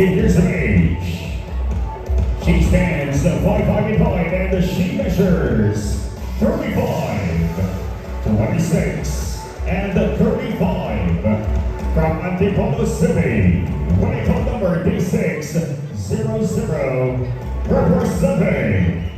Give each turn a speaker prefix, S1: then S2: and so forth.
S1: 18 years of age. She stands 5'5" and she measures 35, 26, and 35 from Antipolo City. Winning code number D600, representing